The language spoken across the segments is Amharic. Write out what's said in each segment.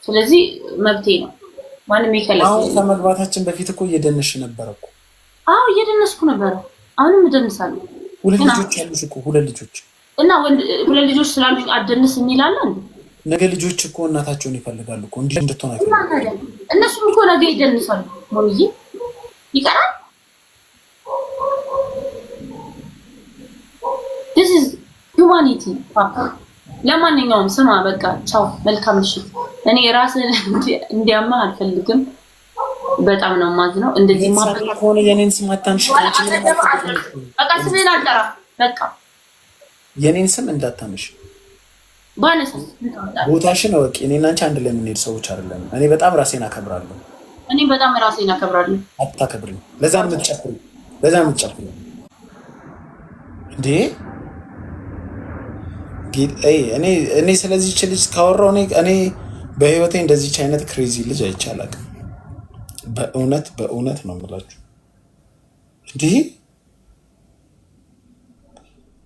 ስለዚህ መብቴ ነው። ማንም ይከለክል። አሁን ከመግባታችን በፊት እኮ እየደነሽ ነበር እኮ። አዎ እየደነስኩ ነበር። አሁንም እደንሳለሁ። ሁለት ልጆች አሉሽ እኮ ሁለት ልጆች እና ሁለት ልጆች ስላሉኝ አደንስ የሚላል እንዴ? ነገ ልጆች እኮ እናታቸውን ይፈልጋሉ እኮ እንዲህ እንድትሆን አይፈልጉም። እነሱም እኮ ነገ ይደንሳሉ። ሞንዬ ይቀራል። this is humanity ለማንኛውም ስማ በቃ ቻው፣ መልካም ምሽት። እኔ ራስን እንዲያማ አልፈልግም። በጣም ነው ማዝነው። እንደዚህ ማጥፋት ከሆነ የኔን ስም አታንሽ። በቃ ስሜን አልጠራ። በቃ የኔን ስም እንዳታንሽ። ባነሳ ቦታሽን ወቂ። እኔና አንቺ አንድ ላይ የምንሄድ ሰዎች አይደለም። እኔ በጣም ራሴን አከብራለሁ። እኔ በጣም ራሴን አከብራለሁ። አታከብሪኝ። ለዛ ነው የምትጨፍሪው። ለዛ ነው የምትጨፍሪው እንዴ? እኔ ስለዚህ ልጅ ካወራው እኔ በህይወቴ እንደዚች አይነት ክሬዚ ልጅ አይቻላል። በእውነት ነው የምላችሁ። እንዲህ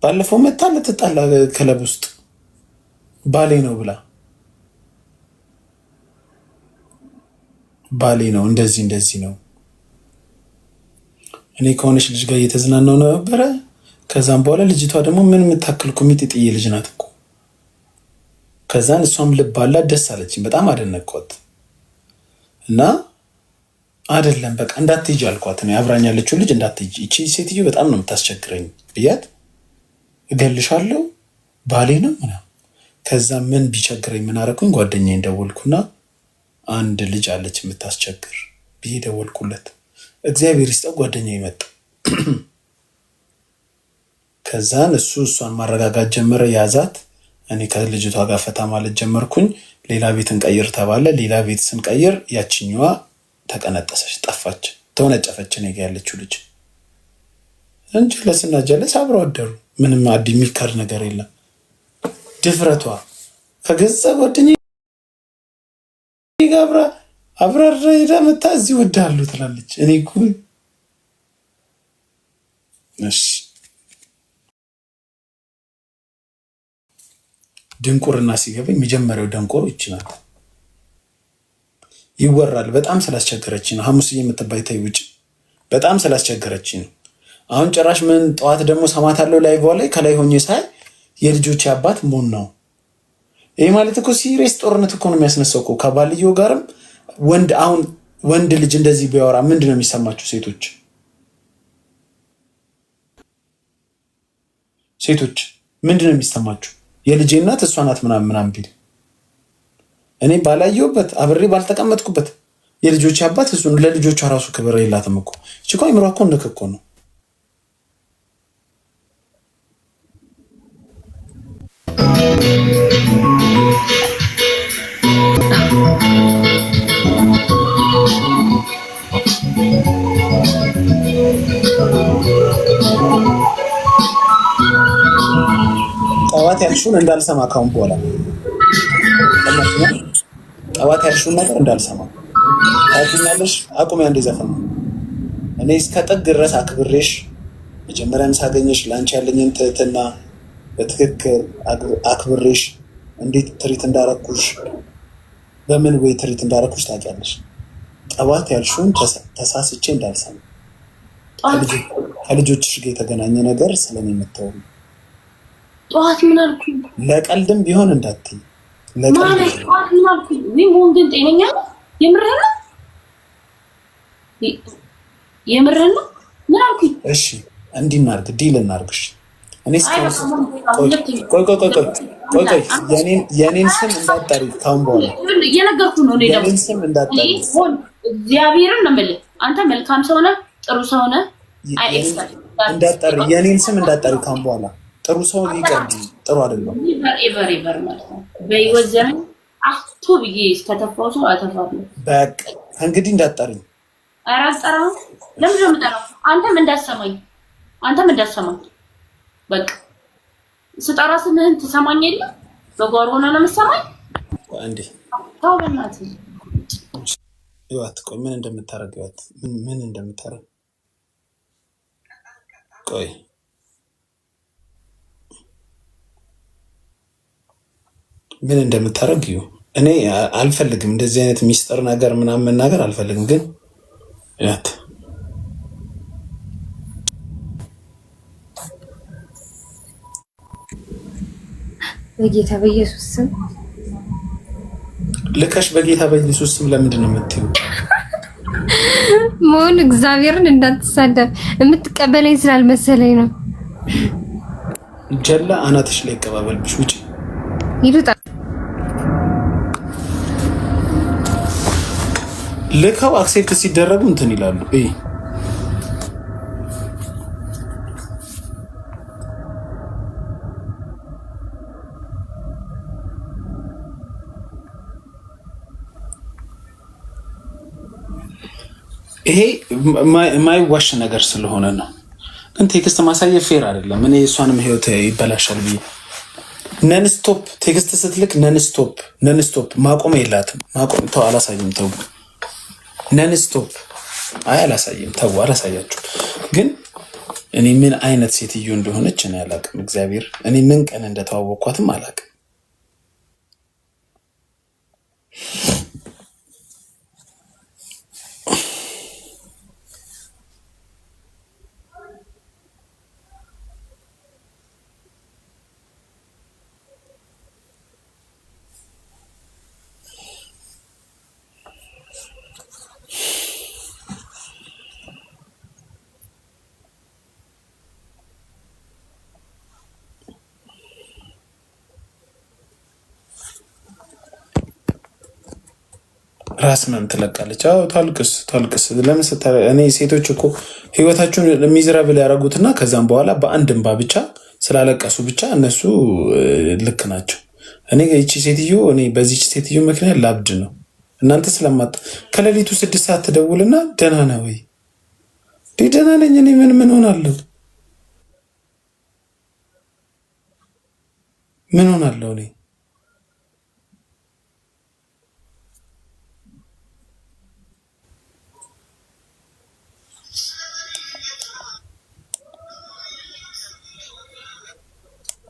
ባለፈው መታ ልትጣላ ክለብ ውስጥ ባሌ ነው ብላ ባሌ ነው እንደዚህ ነው። እኔ ከሆነች ልጅ ጋር እየተዝናናው ነበረ። ከዛም በኋላ ልጅቷ ደግሞ ምን የምታክል ኮሚጤጥዬ ልጅ ናት እኮ። ከዛን እሷም ልብ አላት። ደስ አለችኝ። በጣም አደነቅኳት እና አይደለም በቃ እንዳትሄጂ አልኳት። እኔ አብራኝ ያለችው ልጅ እንዳትሄጂ፣ እቺ ሴትዮ በጣም ነው የምታስቸግረኝ ብያት፣ እገልሻለሁ ባሌ ነው ምናምን። ከዛ ምን ቢቸግረኝ ምን አደረኩኝ? ጓደኛዬን ደወልኩና አንድ ልጅ አለች የምታስቸግር ብዬ ደወልኩለት። እግዚአብሔር ይስጠው ጓደኛዬ መጣ። ከዛን እሷን ማረጋጋት ጀመረ፣ ያዛት። እኔ ከልጅቷ ጋር ፈታ ማለት ጀመርኩኝ። ሌላ ቤት እንቀይር ተባለ። ሌላ ቤት ስንቀይር ያችኛዋ ተቀነጠሰች፣ ጠፋች፣ ተወነጨፈች። እኔ ጋ ያለችው ልጅ እንጂ ለስና ጀለስ አብረው አደሩ። ምንም አዲ የሚካድ ነገር የለም። ድፍረቷ ከገዛ ጓደኛዬ ጋር አብራ ሄዳ መታ እዚህ ወዳሉ ትላለች። እኔ እኮ እሺ ድንቁርና ሲገባኝ መጀመሪያው ደንቆሮ ይቺ ናት። ይወራል። በጣም ስላስቸገረችኝ ነው። ሐሙስዬ የምትባይ ተይ ውጭ። በጣም ስላስቸገረችኝ ነው። አሁን ጭራሽ ምን ጠዋት ደግሞ ሰማታለሁ ላይቭ ላይ ከላይ ሆኜ ሳይ የልጆች አባት ሞን ነው። ይሄ ማለት እኮ ሲሪየስ ጦርነት እኮ ነው የሚያስነሳው እኮ ከባልየው ጋርም። ወንድ ልጅ እንደዚህ ቢያወራ ምንድን ነው የሚሰማችሁ ሴቶች ምንድን ነው የሚሰማችሁ? የልጄ እናት እሷ ናት ምናምን ቢል እኔ ባላየሁበት አብሬ ባልተቀመጥኩበት የልጆች አባት እሱን ለልጆቿ ራሱ ክብር የላትም እኮ። እቺ እኮ አይምሯ እኮ ንክ እኮ ነው። ጠዋት ያልሽውን እንዳልሰማ ካሁን በኋላ ጠዋት ያልሽውን ነገር እንዳልሰማ ታውቂኛለሽ። አቁሚ አንዴ ዘፈን ነው። እኔ እስከ ጥግ ድረስ አክብሬሽ መጀመሪያም ሳገኘሽ ለአንቺ ያለኝን ትህትና በትክክል አክብሬሽ እንዴት ትሪት እንዳረኩሽ በምን ወይ ትሪት እንዳረኩሽ ታውቂያለሽ። ጠዋት ያልሽውን ተሳስቼ እንዳልሰማ ከልጆችሽ ጋር የተገናኘ ነገር ስለኔ የምታወሩ ጠዋት ምን አልኩኝ? ለቀልድም ቢሆን እንዳትይ። ማለት ጠዋት ምን አልኩኝ? ምን ግን ጤነኛ ነው? የምርህን ነው? ምን አልኩኝ? እሺ እንዲህ እናድርግ፣ ዲል እናድርግሽ። እኔ ቆይ የኔን ስም እንዳትጠሪ ካሁን በኋላ እየነገርኩህ ነው። የኔን ስም እንዳትጠሪ። እግዚአብሔርን ነው የምልህ። አንተ መልካም ሰው ነህ፣ ጥሩ ሰው ነህ። እንዳትጠሪ፣ የኔን ስም እንዳትጠሪ ካሁን በኋላ። ጥሩ ሰው ይቀርብ፣ ጥሩ አይደለም። ኤቨር ማለት ነው። በህይወት ዘመን አፍቶ ብዬ እስከተፋው ሰው አተፋለሁ። በቃ እንግዲህ እንዳትጠሪኝ። ኧረ አልጠራም። ለምን ነው የምጠራው? አንተም እንዳትሰማኝ በቃ ስጠራ ስምህን ትሰማኝ የለ በጓሮ ሆነ ነው የምትሰማኝ። እንዴ ታው በእናትህ ይዋት ቆይ ምን እንደምታረግ ይዋት ምን እንደምታረግ ቆይ ምን እንደምታረግ ይው እኔ አልፈልግም እንደዚህ አይነት ሚስጥር ነገር ምናምን መናገር አልፈልግም። ግን ያት በጌታ በኢየሱስ ስም ልከሽ በጌታ በኢየሱስ ስም ለምንድን ነው የምትይው? መሆን እግዚአብሔርን እንዳትሳደብ የምትቀበለኝ ስላልመሰለኝ ነው። ጀላ አናትሽ ላይ ይቀባበልብሽ። ውጪ ይሉጣ ልከው አክሴፕት ሲደረጉ እንትን ይላሉ። ይሄ የማይዋሽ ነገር ስለሆነ ነው። ግን ቴክስት ማሳየት ፌር አይደለም። እኔ እሷንም ህይወት ይበላሻል ብዬ ነንስቶፕ ቴክስት ስትልክ ነንስቶፕ ማቆም የላትም። ማቆም ተው፣ አላሳይም። ተው ነንስቶፕ አይ አላሳይም። ተው አላሳያችሁ። ግን እኔ ምን አይነት ሴትዮ እንደሆነች እኔ አላቅም። እግዚአብሔር እኔ ምን ቀን እንደተዋወቅኳትም አላቅም። ራስ መም ትለቃለች። አዎ ታልቅስ። ለምን እኔ ሴቶች እኮ ህይወታቸውን ሚዝራብል ያደረጉትና ከዛም በኋላ በአንድ እንባ ብቻ ስላለቀሱ ብቻ እነሱ ልክ ናቸው። እኔ በዚች ሴትዮ ምክንያት ላብድ ነው። እናንተ ስለማጣ ከሌሊቱ 6 ሰዓት ትደውልና ደህና ነህ ወይ? ደህና ነኝ። እኔ ምን ሆናለሁ? ምን ሆናለሁ እኔ?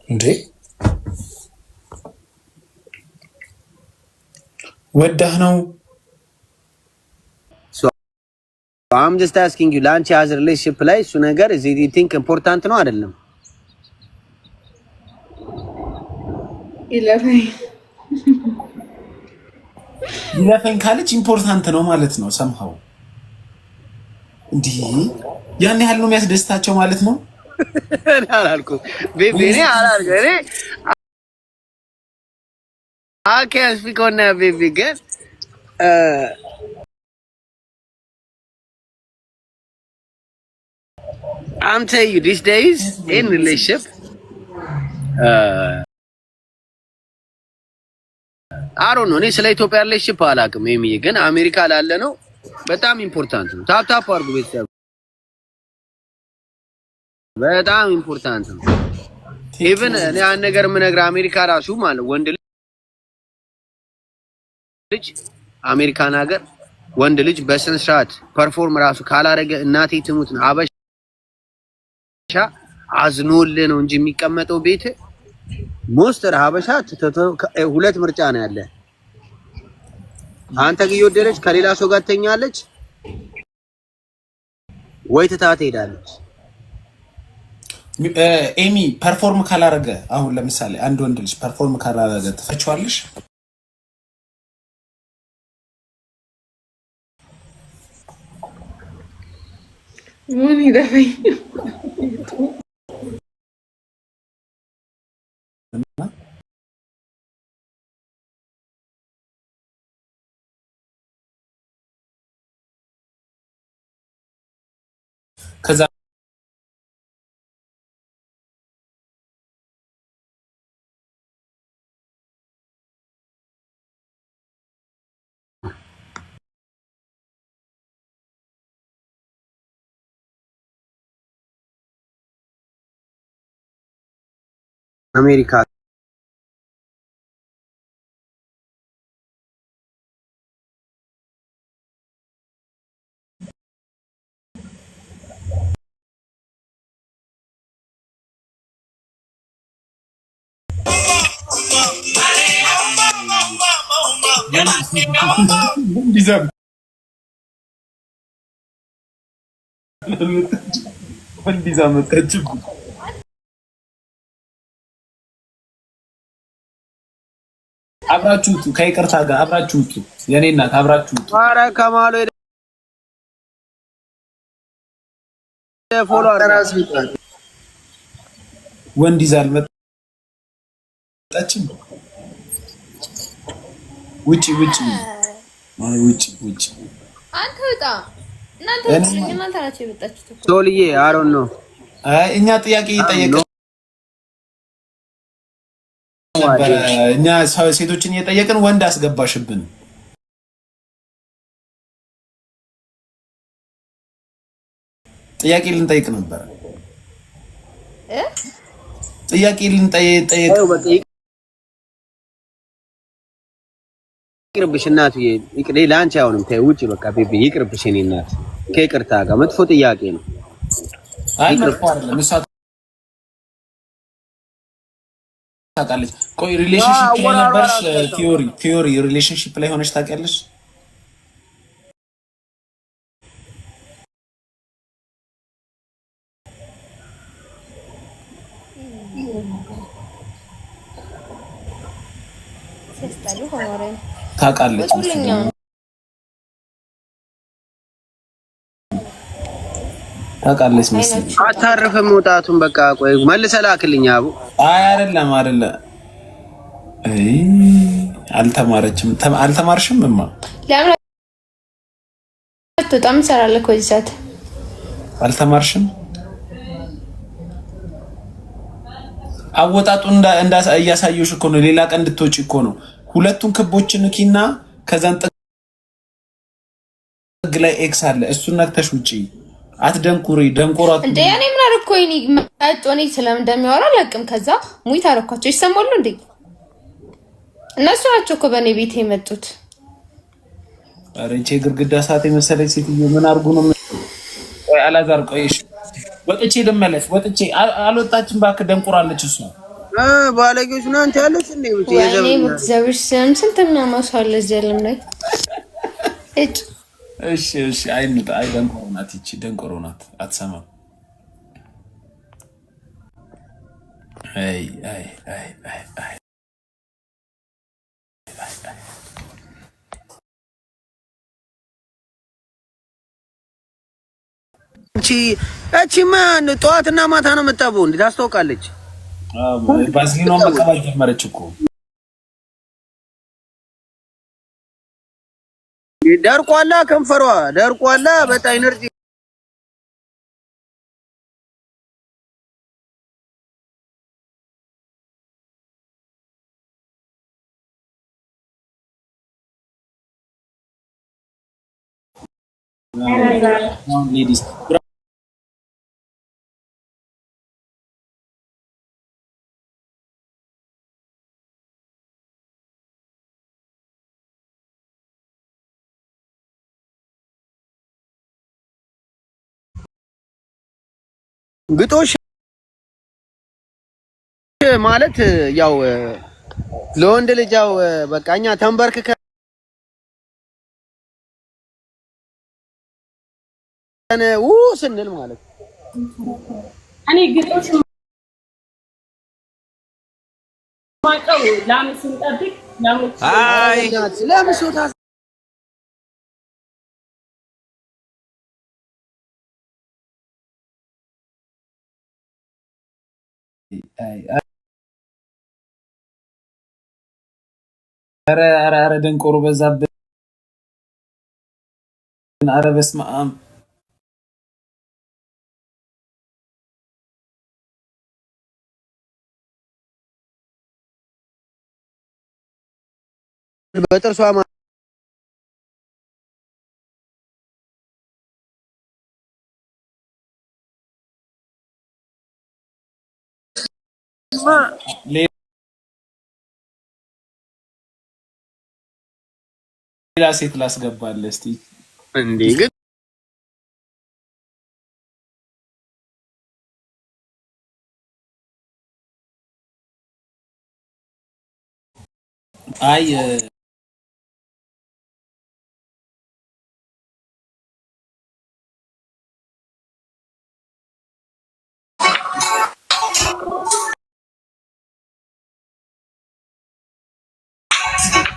እንዴ ወዳህ ነው? I'm just asking you ላንቺ ያዝ ሪሌሽንሺፕ ላይ እሱ ነገር is it you think important ነው አይደለም? ይለፈኝ ካለች ኢምፖርታንት ነው ማለት ነው። ሰምሃው እንዲህ ያን ያህል ነው የሚያስደስታቸው ማለት ነው። እኔ አላልኩም ቤቢ፣ እኔ አላልኩም። እኔ I can't speak on that, baby. Good. I'm telling you, these days in relationship, I don't know. እኔ ስለ ኢትዮጵያ ሪሌሽንሺፕ አላውቅም። የሚዬ ግን አሜሪካ ላለ ነው በጣም ኢምፖርታንት ነው። ታፕ አድርጉ ቤተሰብ፣ በጣም ኢምፖርታንት ነው። ኢቭን እኔ አንድ ነገር የምነግርህ አሜሪካ ራሱ ማለት ወንድ ልጅ አሜሪካን ሀገር ወንድ ልጅ በስነ ስርዓት ፐርፎርም ራሱ ካላረገ እናቴ ትሙት ነው ሀበሻ አዝኖልህ ነው እንጂ የሚቀመጠው ቤት ሞስተር ሀበሻ ሁለት ምርጫ ነው ያለ። አንተ ግን እየወደደች ከሌላ ሰው ጋር ትተኛለች ወይ ትታት ሄዳለች። ኤሚ ፐርፎርም ካላረገ አሁን ለምሳሌ አንድ ወንድ ልጅ ፐርፎርም ካላረገ ትፈችዋለሽ? ምን ይደፈኝ ከዛ አሜሪካ ወንዲዛ መጣችብ አብራችሁት ከይቅርታ ጋር አብራችሁት የኔ እናት አብራችሁት ኧረ ከማሉ ፎሎ አራስ ይጣል ወንዲዛ አልመጣችም። ውጪ አንተ ወጣ እናንተ እናንተ ናችሁ የመጣችሁት። ሶልዬ አሮን ነው። አይ እኛ ጥያቄ እየጠየቅን ነበር። እኛ ሴቶችን እየጠየቅን ወንድ አስገባሽብን። ጥያቄ ልንጠይቅ ነበር። ጥያቄ ልንጠይቅ ይቅርብሽ እናትዬ፣ ይቅሬ ላንቺ አሁንም ተይ ውጪ በቃ ቤቢ ይቅርብሽ። እኔ እናት ከይቅርታ ጋር መጥፎ ጥያቄ ነው። አይ መጥፎ አይደለም። እሷ ታውቃለች። ቆይ ሪሌሽንሺፕ ላይ ነበርሽ? ቲዮሪ ሪሌሽንሺፕ ላይ ሆነሽ ታውቂያለሽ? ታውቃለች ታውቃለች መሰለኝ። አታርፍም መውጣቱን በቃ ቆይ መልሰህ ላክልኝ አቡ። አይ አይደለም አልተማረችም። አልተማርሽም? እማ ለምን በጣም ሰራለ እኮ እዚህ ሰዓት አልተማርሽም? አወጣጡ እያሳየሁሽ እኮ ነው። ሌላ ቀን እንድትወጪ እኮ ነው። ሁለቱን ክቦችን ኪና ከዛን ጥግ ላይ ኤክስ አለ። እሱን ነክተሽ ውጪ። አትደንቁሪ። ደንቆራት እንዴ እኔ ምን አደረኩኝ? መጥቶኔ ስለምን እንደሚያወራ አላውቅም። ከዛ ሙይት አደረኳቸው። ይሰማሉ እንዴ? እነሱ ናቸው እኮ በእኔ ቤት የመጡት። ኧረ እንቼ ግድግዳ ሰዓት የመሰለች ሴትዮ ምን አድርጉ ነው? ቆይ አላዛር ቆይሽ። ወጥቼ ልመለስ። ወጥቼ አልወጣችም። እባክህ ደንቆራለች እሷ። ባለጌዎች ነው አንተ ያለች እንዴ? እኔ ብትዘብሽ ስንት ምናማሳለ እዚህ ዓለም ላይ እጭ እሺ አይንጣ። አይ ደንቆሮ ናት ይቺ፣ ደንቆሮ ናት። አትሰማም። አይ እቺ ማን ጠዋትና ማታ ነው የምታበው? እንዴ ታስታውቃለች። ባዝሊኗን መቀባት ጀመረች እኮ። ደርቋላ፣ ከንፈሯ ደርቋላ። በጣም ኢነርጂ ሌዲስ ግጦሽ ማለት ያው ለወንድ ልጅ ያው በቃ እኛ ተንበርክከን ስንል ማለት እኔ ግጦሽ ማቀው ላም ስንጠብቅ ላሞች አይ ለምሶታ ኧረ ደንቆሮ በዛብን። ኧረ በስመ አብ በጥርሷ ሌላ ሴት ላስገባለህ እስቲ እንዴ ግን አይ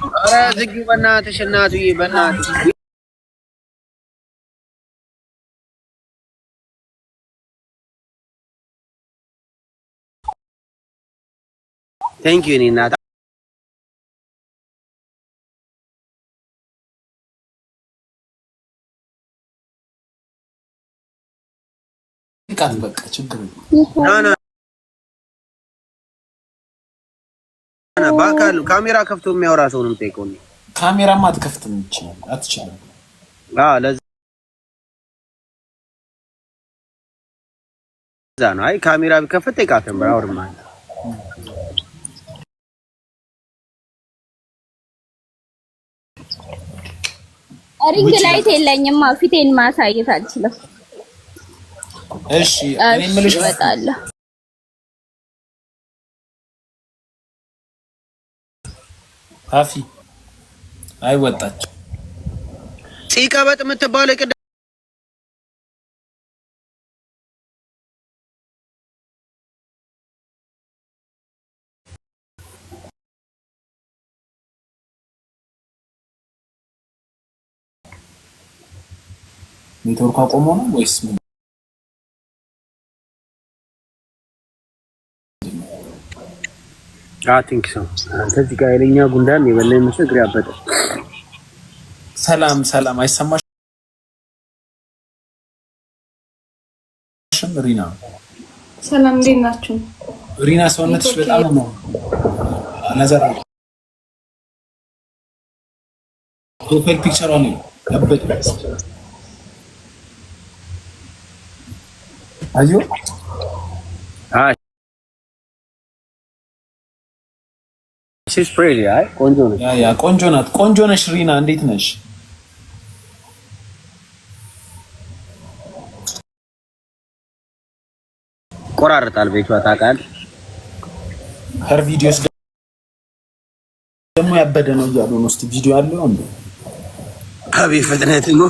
ኧረ ዝጊው በእናትሽ እናቱዬ በእናትሽ። ቴንክ ዩ እኔ እናት ቃል በቃ ችግር የለም። በአካል ካሜራ ከፍቶ የሚያወራ ሰው ነው የምጠይቀው። ካሜራማ አትከፍትም አትችልም። ለዛ ነው። አይ ካሜራ ቢከፍት ጠይቃት ነበር። አውርማ ሪንግ ላይት የለኝማ ፊቴን ማሳየት አልችልም። እሺ እኔ ምልሽ እወጣለሁ። አፊ አይወጣች ፂቀበጥ የምትባለው ቅድም ኔትወርክ አቆሞ ነው ወይስ ምን? ቲንክ ሶ ከዚህ ጋር የለኛ ጉንዳን የበላይ መስግሪ ያበጠ። ሰላም ሰላም፣ አይሰማሽም ሪና? ሰላም እንዴት ናችሁ? ሪና ሰውነትሽ በጣም ነው ነዘር ፕሮፋይል ፒክቸሯ ነው ያበጠ። አዩ she's pretty አይ ቆንጆ ነች። ያ ቆንጆ ናት። ቆንጆ ነሽ ሪና፣ እንዴት ነሽ? ቆራርጣል ቤቷ ታውቃለህ። ሄር ቪዲዮስ ደግሞ ያበደ ነው እያሉ ነው። እስቲ ቪዲዮ አለው እንዴ? አቤት ፍጥነት ነው።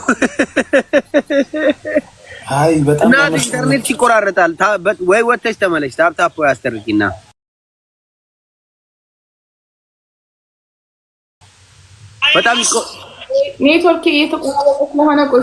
አይ በጣም እና ኢንተርኔት ይቆራረጣል። ወይ ወተሽ ተመለሽ ታፕ ወይ አስተርቂና በጣም ኔትወርክ እየተቆራረጠ ስለሆነ ቆይ